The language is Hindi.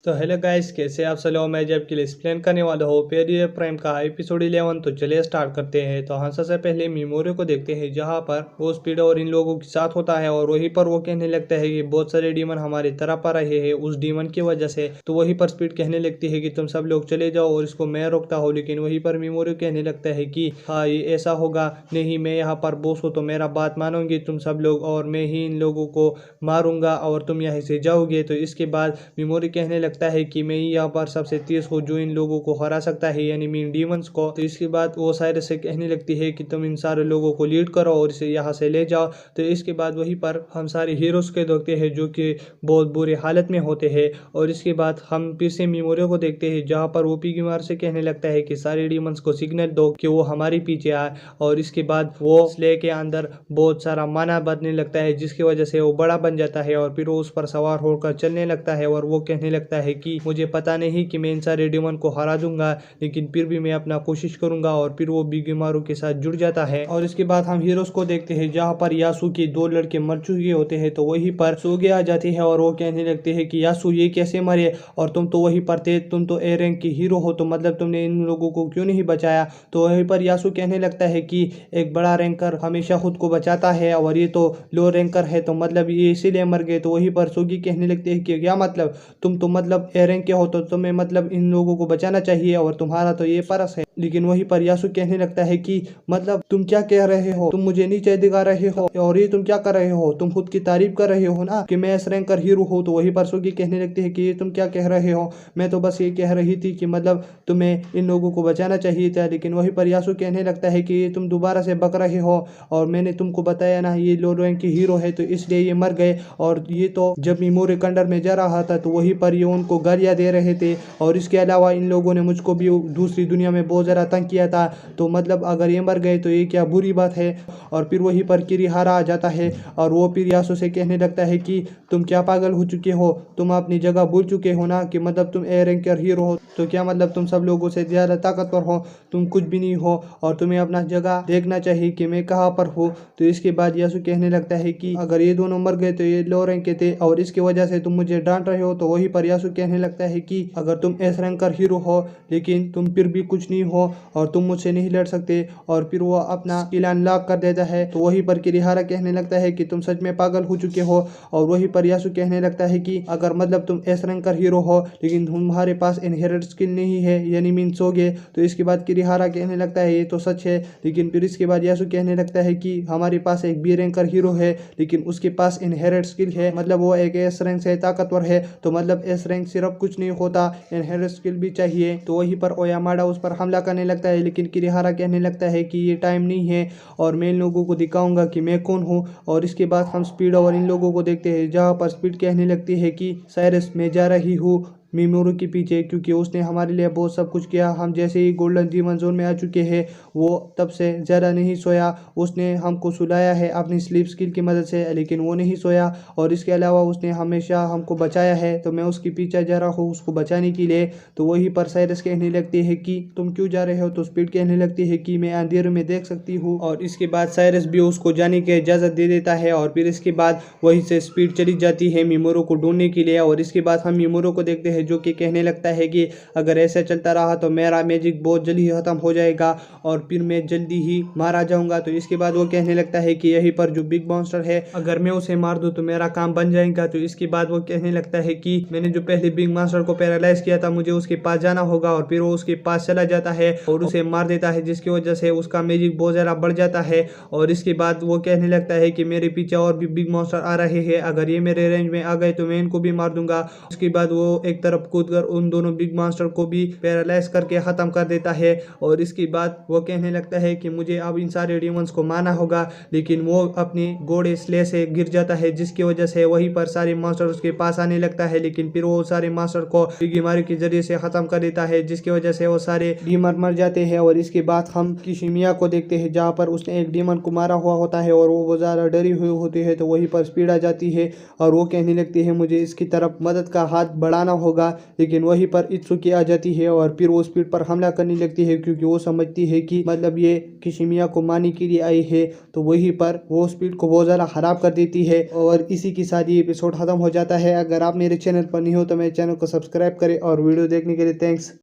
तो हेलो गाइस, कैसे आप सलो। मैं जब के लिए एक्सप्लेन करने वाला हूँ पेरियर प्राइम का एपिसोड 11। तो चलिए स्टार्ट करते हैं। तो हम सबसे पहले मेमोरी को देखते हैं, जहाँ पर वो स्पीड और इन लोगों के साथ होता है और वहीं पर वो कहने लगता है कि बहुत सारे डीमन हमारी तरफ आ रहे हैं उस डीमन की वजह से। तो वहीं पर स्पीड कहने लगती है कि तुम सब लोग चले जाओ और इसको मैं रोकता हूँ। लेकिन वहीं पर मेमोरी कहने लगता है कि हाँ, ये ऐसा होगा नहीं, मैं यहाँ पर बॉस हूँ तो मेरा बात मानोगे तुम सब लोग, और मैं ही इन लोगों को मारूंगा और तुम यहाँ से जाओगे। तो इसके बाद मेमोरी कहने लगता है कि मैं ही यहाँ पर सबसे तेज हूँ जो इन लोगों को हरा सकता है, यानी मीन डीमंस को। तो इसके बाद वो साइरस से कहने लगती है कि तुम इन सारे लोगों को लीड करो और इसे यहाँ से ले जाओ। तो इसके बाद वहीं पर हम सारे हीरोज के देखते हैं जो कि बहुत बुरी हालत में होते हैं। और इसके बाद हम फिर से मेमोरी को देखते हैं, जहाँ पर वो पीगीमार से कहने लगता है कि सारे डीमंस को सिग्नल दो कि वो हमारे पीछे आए। और इसके बाद वो स्ले के अंदर बहुत सारा माना बनने लगता है, जिसकी वजह से वो बड़ा बन जाता है और फिर वो उस पर सवार होकर चलने लगता है। और वो कहने लगता है कि मुझे पता नहीं कि मैं इन सारे डीमन को हरा दूंगा, लेकिन फिर भी मैं अपना कोशिश करूंगा। और फिर वो बिगीमारू के साथ जुड़ जाता है। और इसके बाद हम हीरोज को देखते हैं, जहाँ पर यासु के दो लड़के मर चुके होते हैं। तो वहीं पर सोगे आ जाती है और वो कहने लगते हैं कि यासु ये कैसे मरे, और तुम तो वहीं पर थे, तुम तो ए रैंक के हीरो हो, तो मतलब तुमने इन लोगों को क्यों नहीं बचाया। तो वहीं पर यासु कहने लगता है कि एक बड़ा रैंकर हमेशा खुद को बचाता है और ये तो लो रैंकर है, तो मतलब ये इसीलिए मर गए। तो वहीं पर सोगी कहने लगते हैं कि क्या मतलब, तुम तो मतलब ए रैंक के हो तो तुम्हें मतलब इन लोगों को बचाना चाहिए और तुम्हारा तो ये परस है। लेकिन वहीं पर यासु कहने लगता है कि मतलब तुम क्या कह रहे हो, तुम मुझे नीचे दिखा रहे हो और ये तुम क्या कर रहे हो, तुम खुद की तारीफ कर रहे हो ना कि मैं एस रैंकर हीरो हूँ। तो वहीं पर सोगी कहने लगती है कि ये तुम क्या कह रहे हो, मैं तो बस ये कह रही थी कि मतलब तुम्हें इन लोगों को बचाना चाहिए था। लेकिन वहीं पर यासु कहने लगता है कि ये तुम दोबारा से बक रहे हो, और मैंने तुमको बताया ना ये लो रैंक के हीरो है तो इसलिए ये मर गए। और ये तो जब मेमोरी कंडर में जा रहा था तो वहीं पर ये उनको गालियां दे रहे थे, और इसके अलावा इन लोगों ने मुझको भी दूसरी दुनिया में बहुत ज़्यादा तंग किया था। तो मतलब अगर ये मर गए तो ये क्या बुरी बात है। और फिर वहीं पर किरीहारा आ जाता है और वो फिर यासु से कहने लगता है कि तुम क्या पागल हो चुके हो, तुम अपनी जगह भूल चुके हो ना कि मतलब तुम ए रैंकर हीरो हो, तो क्या मतलब तुम सब लोगों से ज़्यादा ताकतवर हो, तुम कुछ भी नहीं हो और तुम्हें अपना जगह देखना चाहिए कि मैं कहाँ पर हूँ। तो इसके बाद यासु कहने लगता है कि अगर ये दोनों मर गए तो ये लो रैंक के थे और इसकी वजह से तुम मुझे डांट रहे हो। तो वहीं पर यासु कहने लगता है कि अगर तुम एस रैंकर हीरो हो लेकिन तुम फिर भी कुछ नहीं हो और तुम मुझसे नहीं लड़ सकते। और फिर वो अपना स्किल अनलॉक कर देता है। तो वहीं पर किरीहारा कहने लगता है कि तुम सच में पागल हो चुके हो। और वहीं पर यासु कहने लगता है कि अगर मतलब तुम एस रैंकर हीरो हो लेकिन तुम्हारे पास इनहेरिट स्किल नहीं है, यानी मीन्स हो गए। तो इसके बाद किरीहारा कहने लगता है ये तो सच है। लेकिन फिर इसके बाद यासु कहने लगता है कि हमारे पास एक बी रैंकर हीरो है लेकिन उसके पास इनहेरिट स्किल है, मतलब वो एक एस रैंक से ताकतवर है। तो मतलब एस रैंक सिर्फ कुछ नहीं होता, इनहेरिट स्किल भी चाहिए। तो वहीं पर ओयामाडा उस पर हमला करने लगता है, लेकिन किरीहारा कहने लगता है कि ये टाइम नहीं है और मैं इन लोगों को दिखाऊंगा कि मैं कौन हूँ। और इसके बाद हम स्पीड और इन लोगों को देखते हैं, जहाँ पर स्पीड कहने लगती है कि साइरस मैं जा रही हूँ मेमोरी के पीछे, क्योंकि उसने हमारे लिए बहुत सब कुछ किया। हम जैसे ही गोल्डन डीमन जोन में आ चुके हैं वो तब से ज़्यादा नहीं सोया, उसने हमको सुलाया है अपनी स्लीप स्किल की मदद से, लेकिन वो नहीं सोया। और इसके अलावा उसने हमेशा हमको बचाया है, तो मैं उसके पीछे जा रहा हूँ उसको बचाने के लिए। तो वहीं पर साइरस कहने लगती है कि तुम क्यों जा रहे हो। तो स्पीड कहने लगती है कि मैं अंधेरे में देख सकती हूँ। और इसके बाद साइरस भी उसको जाने की इजाज़त दे देता है और फिर इसके बाद वहीं से स्पीड चली जाती है मेमोरी को ढूंढने के लिए। और इसके बाद हम मेमोरी को देखते हैं जो कि कहने लगता है कि अगर ऐसे चलता रहा तो मेरा मैजिक बहुत जल्दी खत्म हो जाएगा और फिर मैं जल्दी ही मारा जाऊंगा। तो इसके बाद वो कहने लगता है कि यहीं पर जो बिग मॉन्स्टर है अगर मैं उसे मार दूं तो मेरा काम बन जाएगा। तो इसके बाद वो कहने लगता है कि मैंने जो पहले बिग मॉन्स्टर को पैरालाइज किया था मुझे उसके पास जाना होगा। और फिर वो उसके पास चला जाता है और उसे मार देता है, जिसकी वजह से उसका मैजिक बहुत ज्यादा बढ़ जाता है। और इसके बाद वो कहने लगता है कि मेरे पीछे और भी बिग मॉन्स्टर आ रहे हैं, अगर ये मेरे रेंज में आ गए तो मैं इनको भी मार दूंगा। उसके बाद वो एक तरफ कूद कर उन दोनों बिग मॉन्स्टर को भी पैरालाइज करके खत्म कर देता है। और इसके बाद वो कहने लगता है कि मुझे अब इन सारे डीमंस को मारना होगा, लेकिन वो अपने घोड़े स्ले से गिर जाता है, जिसकी वजह से वहीं पर सारे मॉन्स्टर उसके पास आने लगता है। लेकिन फिर वो सारे मॉन्स्टर को बिगीमारू के जरिए से खत्म कर देता है, जिसकी वजह से वो सारे डीमन मर जाते हैं। और इसके बाद हम किशिमिया को देखते हैं, जहाँ पर उसने एक डीमन को मारा हुआ होता है और वो ज़्यादा डरी हुई होती है। तो वहीं पर स्पीड आ जाती है और वो कहने लगती है मुझे इसकी तरफ मदद का हाथ बढ़ाना होगा। होगा, लेकिन वहीं पर इत्सुकी आ जाती है और फिर वो स्पीड पर हमला करने लगती है क्योंकि वो समझती है कि मतलब ये किशिमिया को मारने के लिए आई है। तो वहीं पर वो स्पीड को बहुत ज़्यादा खराब कर देती है और इसी के साथ ये एपिसोड खत्म हो जाता है। अगर आप मेरे चैनल पर नहीं हो तो मेरे चैनल को सब्सक्राइब करें और वीडियो देखने के लिए थैंक्स।